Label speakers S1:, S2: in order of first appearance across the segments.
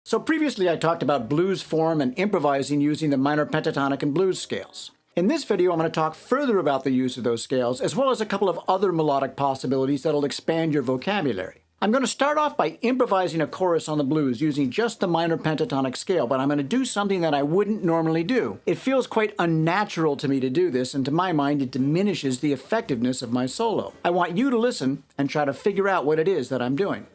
S1: So previously I talked about blues form and improvising using the minor pentatonic and blues scales. In this video I'm going to talk further about the use of those scales, as well as a couple of other melodic possibilities that'll expand your vocabulary. I'm going to start off by improvising a chorus on the blues using just the minor pentatonic scale, but I'm going to do something that I wouldn't normally do. It feels quite unnatural to me to do this, and to my mind it diminishes the effectiveness of my solo. I want you to listen and try to figure out what it is that I'm doing.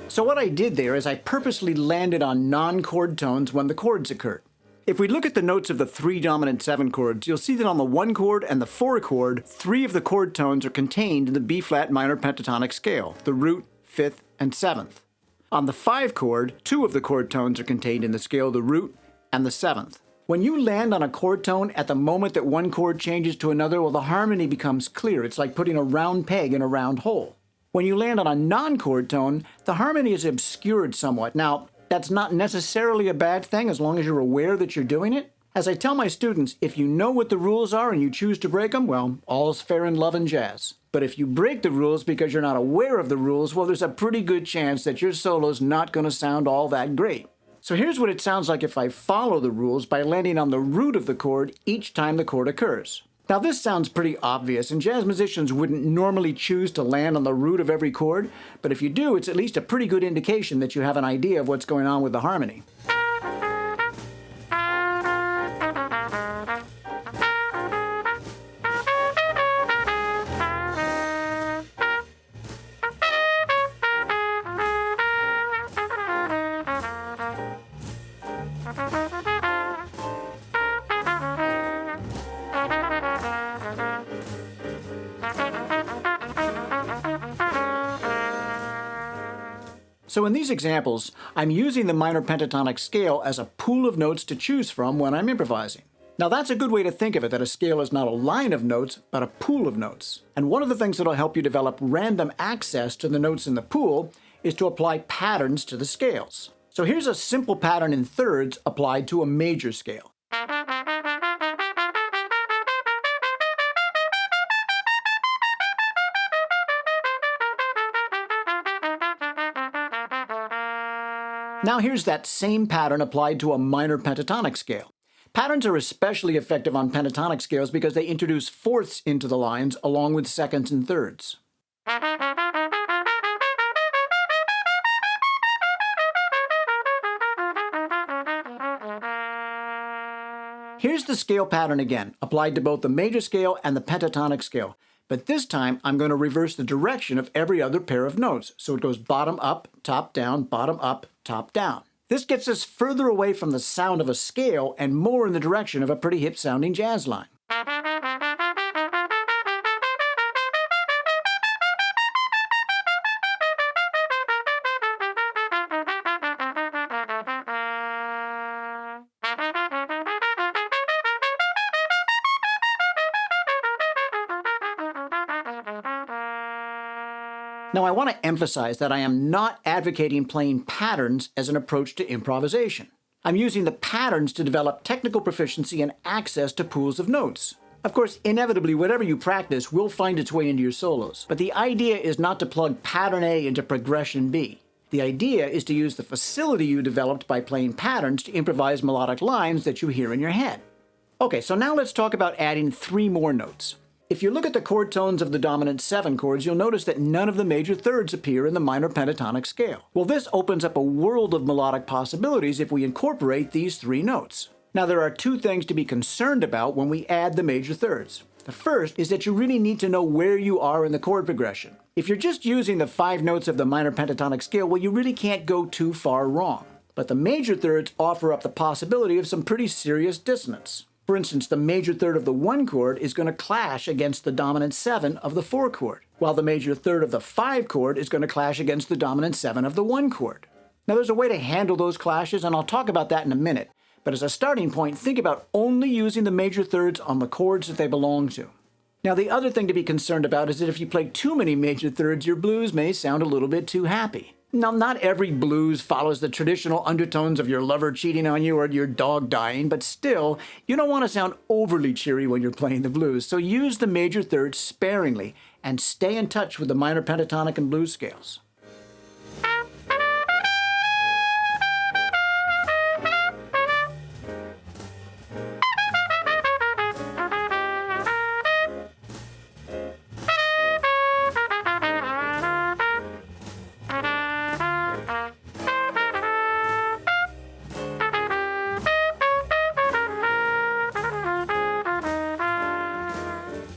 S1: So what I did there is I purposely landed on non-chord tones when the chords occurred. If we look at the notes of the 3 dominant 7 chords, you'll see that on the 1 chord and the 4 chord, 3 of the chord tones are contained in the B-flat minor pentatonic scale, the root, 5th, and 7th. On the 5 chord, 2 of the chord tones are contained in the scale, the root, and the 7th. When you land on a chord tone at the moment that one chord changes to another, well, the harmony becomes clear. It's like putting a round peg in a round hole. When you land on a non-chord tone, the harmony is obscured somewhat. Now, that's not necessarily a bad thing as long as you're aware that you're doing it. As I tell my students, if you know what the rules are and you choose to break them, well, all's fair in love and jazz. But if you break the rules because you're not aware of the rules, well, there's a pretty good chance that your solo's not going to sound all that great. So here's what it sounds like if I follow the rules by landing on the root of the chord each time the chord occurs. Now this sounds pretty obvious, and jazz musicians wouldn't normally choose to land on the root of every chord, but if you do, it's at least a pretty good indication that you have an idea of what's going on with the harmony. So in these examples, I'm using the minor pentatonic scale as a pool of notes to choose from when I'm improvising. Now that's a good way to think of it, that a scale is not a line of notes, but a pool of notes. And one of the things that'll help you develop random access to the notes in the pool is to apply patterns to the scales. So here's a simple pattern in thirds applied to a major scale. Now here's that same pattern applied to a minor pentatonic scale. Patterns are especially effective on pentatonic scales because they introduce fourths into the lines along with seconds and thirds. Here's the scale pattern again, applied to both the major scale and the pentatonic scale. But this time, I'm going to reverse the direction of every other pair of notes. So it goes bottom up, top down, bottom up, top down. This gets us further away from the sound of a scale and more in the direction of a pretty hip sounding jazz line. Now I want to emphasize that I am not advocating playing patterns as an approach to improvisation. I'm using the patterns to develop technical proficiency and access to pools of notes. Of course, inevitably, whatever you practice will find its way into your solos, but the idea is not to plug pattern A into progression B. The idea is to use the facility you developed by playing patterns to improvise melodic lines that you hear in your head. Okay, so now let's talk about adding 3 more notes. If you look at the chord tones of the dominant 7 chords, you'll notice that none of the major thirds appear in the minor pentatonic scale. Well, this opens up a world of melodic possibilities if we incorporate these 3 notes. Now, there are 2 things to be concerned about when we add the major thirds. The first is that you really need to know where you are in the chord progression. If you're just using the 5 notes of the minor pentatonic scale, well, you really can't go too far wrong. But the major thirds offer up the possibility of some pretty serious dissonance. For instance, the major third of the 1 chord is going to clash against the dominant 7 of the 4 chord, while the major third of the 5 chord is going to clash against the dominant 7 of the 1 chord. Now there's a way to handle those clashes, and I'll talk about that in a minute. But as a starting point, think about only using the major thirds on the chords that they belong to. Now, the other thing to be concerned about is that if you play too many major thirds, your blues may sound a little bit too happy. Now, not every blues follows the traditional undertones of your lover cheating on you or your dog dying, but still, you don't want to sound overly cheery when you're playing the blues, so use the major thirds sparingly and stay in touch with the minor pentatonic and blues scales.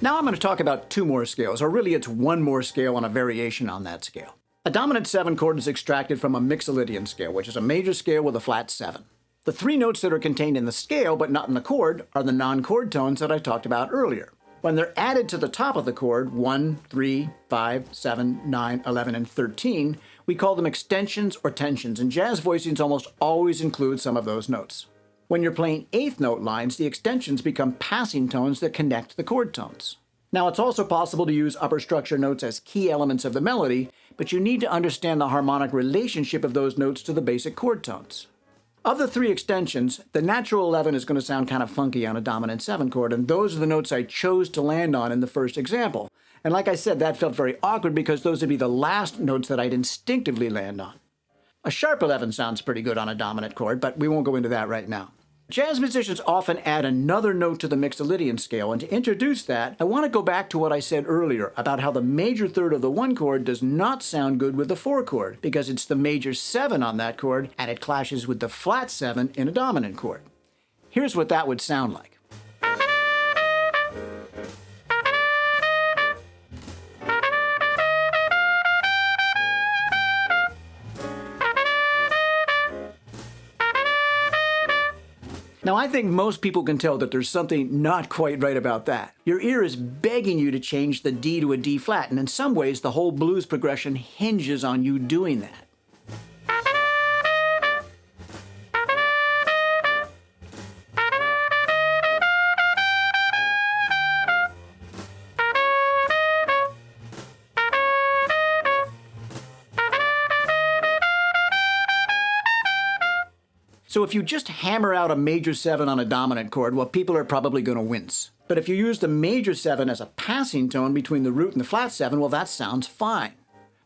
S1: Now I'm going to talk about two more scales, or really it's one more scale and a variation on that scale. A dominant 7 chord is extracted from a Mixolydian scale, which is a major scale with a flat 7. The 3 notes that are contained in the scale, but not in the chord, are the non-chord tones that I talked about earlier. When they're added to the top of the chord, 1, 3, 5, 7, 9, 11, and 13, we call them extensions or tensions, and jazz voicings almost always include some of those notes. When you're playing 8th note lines, the extensions become passing tones that connect the chord tones. Now, it's also possible to use upper structure notes as key elements of the melody, but you need to understand the harmonic relationship of those notes to the basic chord tones. Of the 3 extensions, the natural 11 is going to sound kind of funky on a dominant 7 chord, and those are the notes I chose to land on in the first example. And like I said, that felt very awkward because those would be the last notes that I'd instinctively land on. A sharp 11 sounds pretty good on a dominant chord, but we won't go into that right now. Jazz musicians often add another note to the Mixolydian scale, and to introduce that, I want to go back to what I said earlier about how the major third of the 1 chord does not sound good with the 4 chord, because it's the major 7 on that chord, and it clashes with the flat 7 in a dominant chord. Here's what that would sound like. Now, I think most people can tell that there's something not quite right about that. Your ear is begging you to change the D to a D flat, and in some ways, the whole blues progression hinges on you doing that. So if you just hammer out a major 7 on a dominant chord, well, people are probably going to wince. But if you use the major 7 as a passing tone between the root and the flat 7, well, that sounds fine.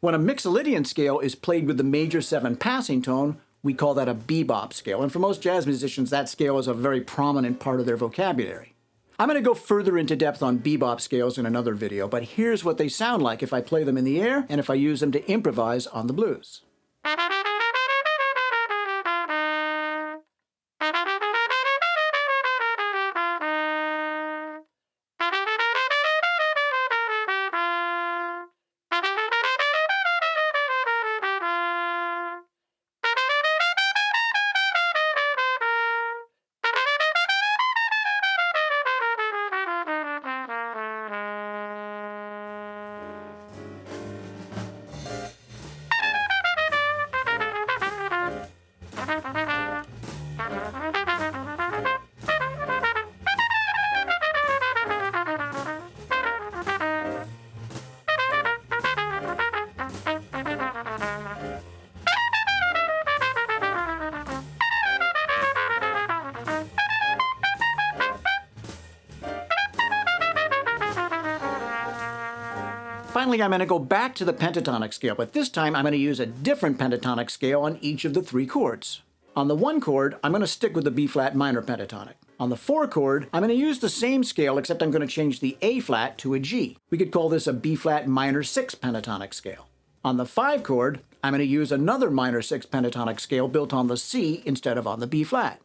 S1: When a Mixolydian scale is played with the major 7 passing tone, we call that a bebop scale. And for most jazz musicians, that scale is a very prominent part of their vocabulary. I'm going to go further into depth on bebop scales in another video, but here's what they sound like if I play them in the air and if I use them to improvise on the blues. Finally, I'm going to go back to the pentatonic scale, but this time I'm going to use a different pentatonic scale on each of the 3 chords. On the 1 chord, I'm going to stick with the B-flat minor pentatonic. On the 4 chord, I'm going to use the same scale, except I'm going to change the A-flat to a G. We could call this a B-flat minor 6 pentatonic scale. On the 5 chord, I'm going to use another minor 6 pentatonic scale built on the C instead of on the B-flat.